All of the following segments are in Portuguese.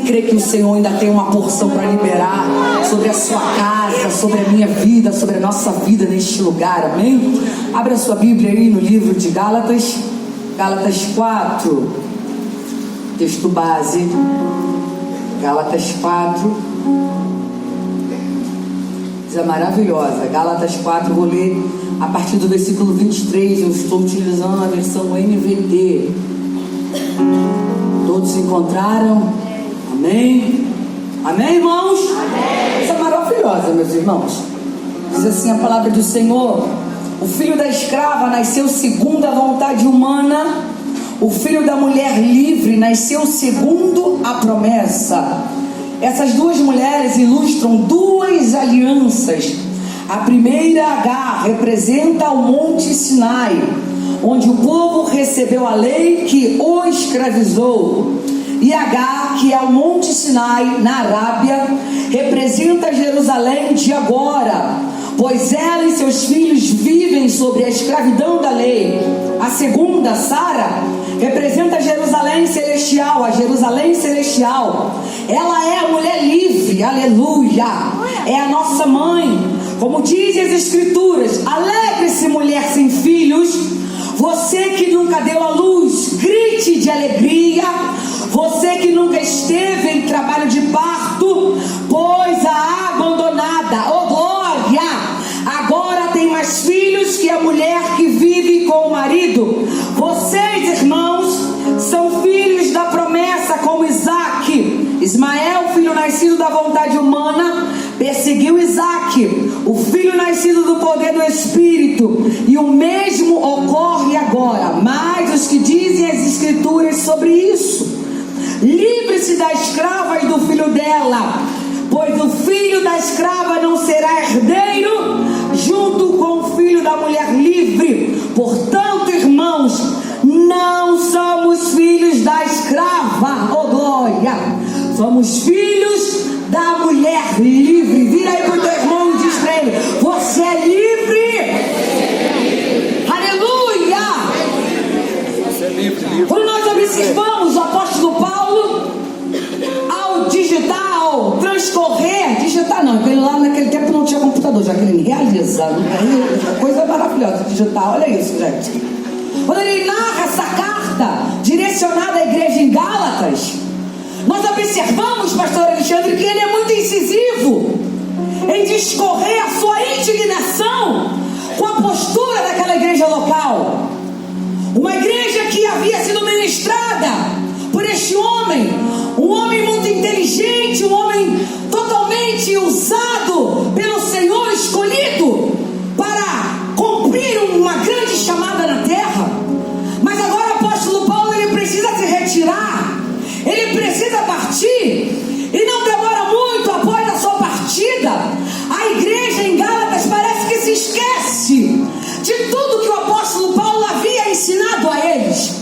crê que o Senhor ainda tem uma porção para liberar sobre a sua casa, sobre a minha vida, sobre a nossa vida neste lugar, amém? Abra a sua Bíblia aí no livro de Gálatas, Gálatas 4, texto base, Gálatas 4, coisa maravilhosa, Gálatas 4, vou ler a partir do versículo 23, eu estou utilizando a versão NVT. Todos se encontraram? Amém? Amém, irmãos? Amém. Isso é maravilhosa, meus irmãos. Diz assim a palavra do Senhor: o filho da escrava nasceu segundo a vontade humana, o filho da mulher livre nasceu segundo a promessa. Essas duas mulheres ilustram duas alianças. A primeira, Agar, representa o Monte Sinai, onde o povo recebeu a lei que o escravizou. E Agar, que é o Monte Sinai, na Arábia, representa Jerusalém de agora, pois ela e seus filhos vivem sobre a escravidão da lei. A segunda, Sara, representa Jerusalém celestial, a Jerusalém celestial. Ela é a mulher livre, aleluia, é a nossa mãe. Como dizem as Escrituras, alegre-se, mulher sem filhos. Você que nunca deu à luz, grite de alegria. Você que nunca esteve em trabalho de parto, pois a abandonada, oh glória, agora tem mais filhos que a mulher que vive com o marido. Vocês, irmãos, são filhos da promessa, como Isaque. Ismael, filho nascido da vontade humana, perseguiu Isaque, o filho nascido do poder do Espírito, e o mesmo ocorre agora. Mas os que dizem as Escrituras sobre isso: livre-se da escrava e do filho dela, pois o filho da escrava não será herdeiro junto com o filho da mulher livre. Portanto, irmãos, não somos filhos da escrava, oh glória, somos filhos da mulher livre. Vira aí para o teu irmão e diz para ele: você é livre. Aleluia. Você é livre. Quando nós observamos o apóstolo Paulo, ao digitar, digitar não, porque lá naquele tempo não tinha computador, já que ele realiza, coisa maravilhosa, digitar, olha isso, gente. Quando ele narra essa carta direcionada à igreja em Gálatas, nós observamos, pastor Alexandre, que ele é muito incisivo em discorrer a sua indignação com a postura daquela igreja local. Uma igreja que havia sido ministrada por este homem, um homem muito inteligente, um homem totalmente usado pelo Senhor, escolhido para cumprir uma grande chamada na terra. Mas agora o apóstolo Paulo, ele precisa se retirar, ele precisa partir, e não demora muito após a sua partida, a igreja em Gálatas parece que se esquece de tudo que o apóstolo Paulo havia ensinado a eles.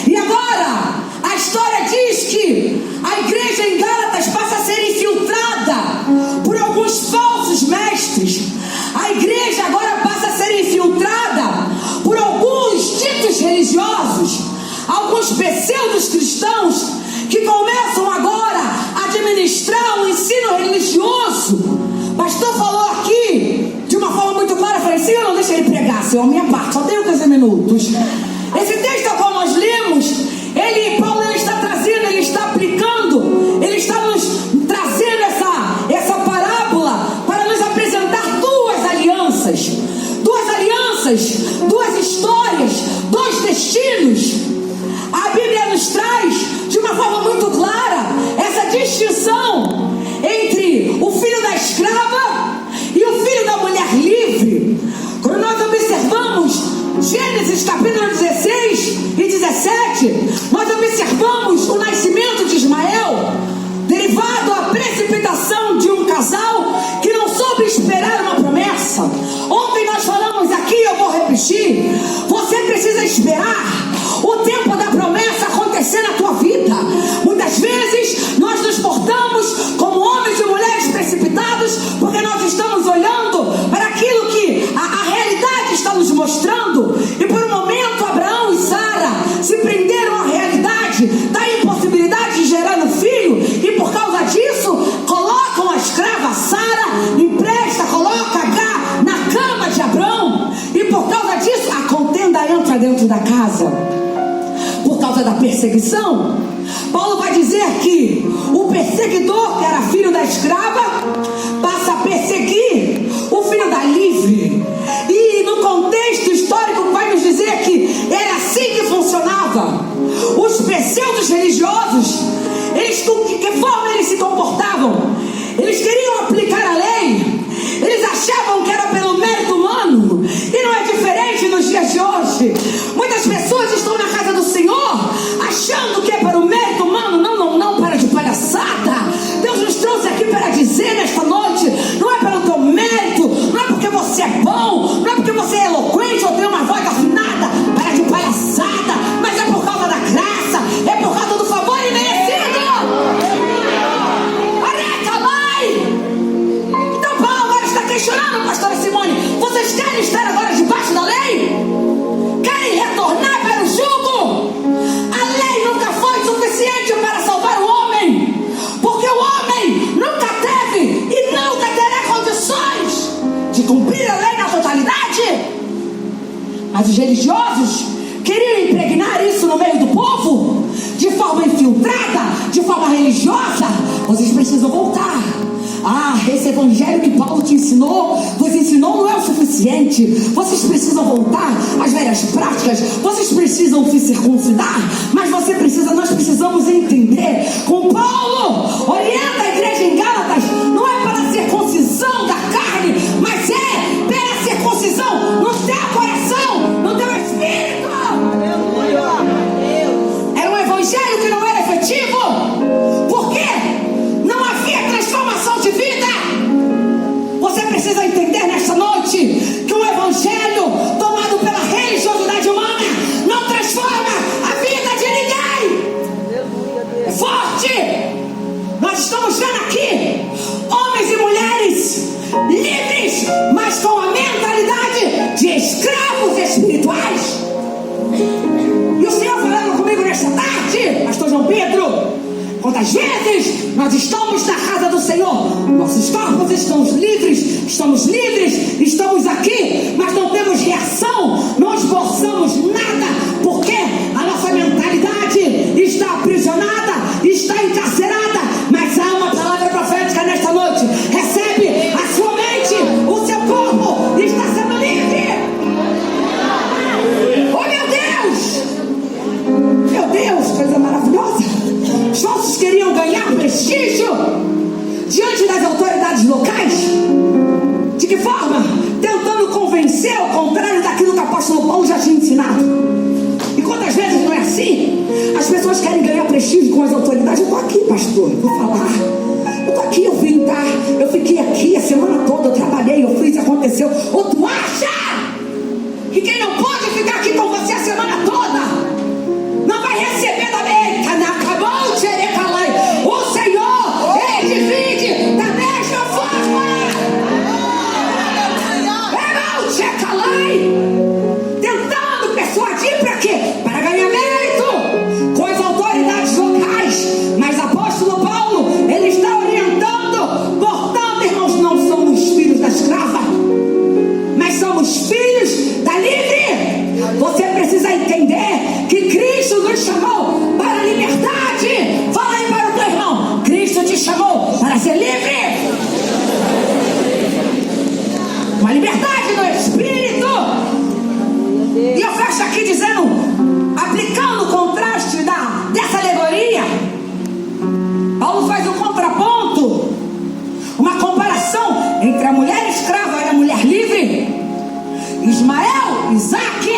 E agora a história diz que a igreja em Gálatas passa a ser infiltrada por alguns falsos mestres. A igreja agora passa a ser infiltrada por alguns ditos religiosos, alguns pseudos cristãos que começam agora a administrar um ensino religioso. O pastor falou aqui de uma forma muito clara. Eu falei: Senhor, não deixa ele pregar, Senhor, a minha parte, só tenho 15 minutos. Esse texto ao qual nós lemos, Paulo está trazendo, ele está aplicando, ele está nos trazendo essa parábola para nos apresentar duas alianças, duas histórias, dois destinos. A Bíblia nos traz de uma forma muito clara essa distinção entre o filho da escrava e o filho da mulher livre. Quando nós observamos Gênesis capítulo 16 e 17, nós observamos o nascimento de Ismael, derivado à precipitação de um casal que não soube esperar uma promessa. Ontem nós falamos aqui, eu vou repetir: você precisa esperar o tempo da promessa acontecer na tua vida. Muitas vezes nós nos portamos como homens e mulheres precipitados, porque nós estamos olhando para aquilo que a realidade está nos mostrando, e por um momento Abraão e Sara se prenderam à realidade casa por causa da perseguição, Paulo vai dizer que o perseguidor, que era filho da escrava, passa a perseguir o filho da livre. E no contexto histórico vai nos dizer que era assim que funcionava. Os pseudos religiosos, de que forma eles se comportavam? Eles queriam aplicar a lei, eles achavam que era pelo mérito humano, e não é diferente nos dias de hoje. Muitas pessoas estão na casa do Senhor achando que é para o mérito humano. Não, para de palhaçada. Deus nos trouxe aqui para dizer nesta noite: não é pelo teu mérito, não é porque você é bom, não é porque você é eloquente ou tem uma voz afinada, para de palhaçada, mas é por causa da graça, é por causa do favor imerecido. Então Paulo agora está questionando, pastora Simone: vocês querem estar agora debaixo da lei? Querem retornar para o jugo? A lei nunca foi suficiente para salvar o homem, porque o homem nunca teve e nunca terá condições de cumprir a lei na totalidade. Mas os religiosos queriam impregnar isso no meio do povo, de forma infiltrada, de forma religiosa. Vocês precisam voltar. Esse evangelho que Paulo te ensinou, vos ensinou, não é o suficiente. Vocês precisam voltar às velhas práticas. Vocês precisam se circuncidar. Mas nós precisamos entender. Com Paulo orienta a igreja em Gálatas, não é para a circuncisão da carne, mas é pela circuncisão no teu coração, no teu espírito. Era um evangelho que não era efetivo. Por quê? Não havia transformação de vida. Você precisa entender nesta noite que um evangelho tomado pela religiosidade humana não transforma a vida de ninguém. É forte. Nós estamos vendo aqui homens e mulheres livres, mas com a mentalidade de escravos espirituais. E o Senhor falando comigo nesta tarde, pastor João Pedro: quantas vezes nós estamos na casa do Senhor, nossos corpos estamos livres, estamos aqui, mas não temos reação, não esboçamos nada, porque a nossa mentalidade está aprisionada, está encarcerada. Mas há uma palavra profética nesta noite: recebe a sua mente, o seu corpo está sendo livre. Oh meu Deus, coisa maravilhosa. Os falsos queriam ganhar prestígio diante das autoridades locais. De que forma? Tentando convencer ao contrário daquilo que o apóstolo Paulo já tinha ensinado. E quantas vezes não é assim? As pessoas querem ganhar prestígio com as autoridades. Eu estou aqui, pastor, vou falar. Eu estou aqui, eu vim, tá? Eu fiquei aqui a semana toda, eu trabalhei, eu fiz, aconteceu. Ou tu acha que quem não pode ficar aqui com você a semana toda não vai receber da mente? O Senhor, Ele divide da mesma forma. Tentando persuadir para quê? Para ganhar mérito com as autoridades locais. Mas apóstolo Paulo, ele está orientando: portanto, irmãos, não somos filhos da escrava, mas somos filhos da livre. Você precisa entender que Cristo nos chamou para a liberdade. Fala aí para o teu irmão: Cristo te chamou para ser livre. Uma liberdade no espírito. E eu fecho aqui dizendo, aplicando o contraste dessa alegoria, Paulo faz um contraponto, uma comparação entre a mulher escrava e a mulher livre. Ismael, Isaac,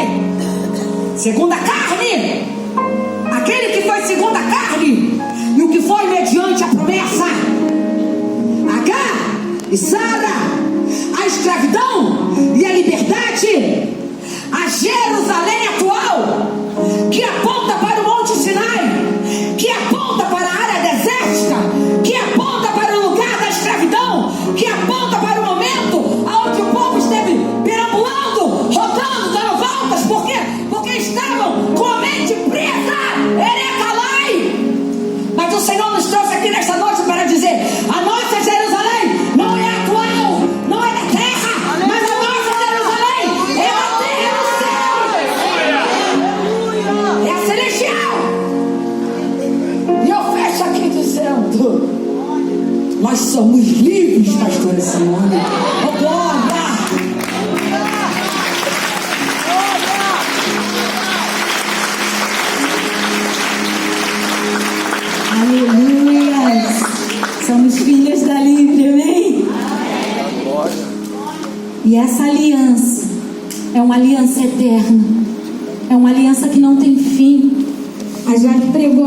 segundo a carne, aquele que foi segundo a carne, e o que foi mediante a promessa. Agar e Sara, a escravidão e a liberdade. A Jerusalém atual, que aponta para o Monte Sinai, que aponta para a área desértica, que aponta para o lugar da escravidão, que aponta para o momento onde o povo esteve perambulando, rodando, dando voltas. Por quê? Porque estavam com a mente presa. Erecalai. Mas o Senhor nos trouxe aqui nesta noite para dizer: a nossa Jerusalém não é atual, não é da terra, mas a nossa Jerusalém é a terra do céu. somos livres, pastora Simone. Oh, glória! Aleluia! Somos filhas da livre, amém? E essa aliança é uma aliança eterna. É uma aliança que não tem fim. A Jaque pregou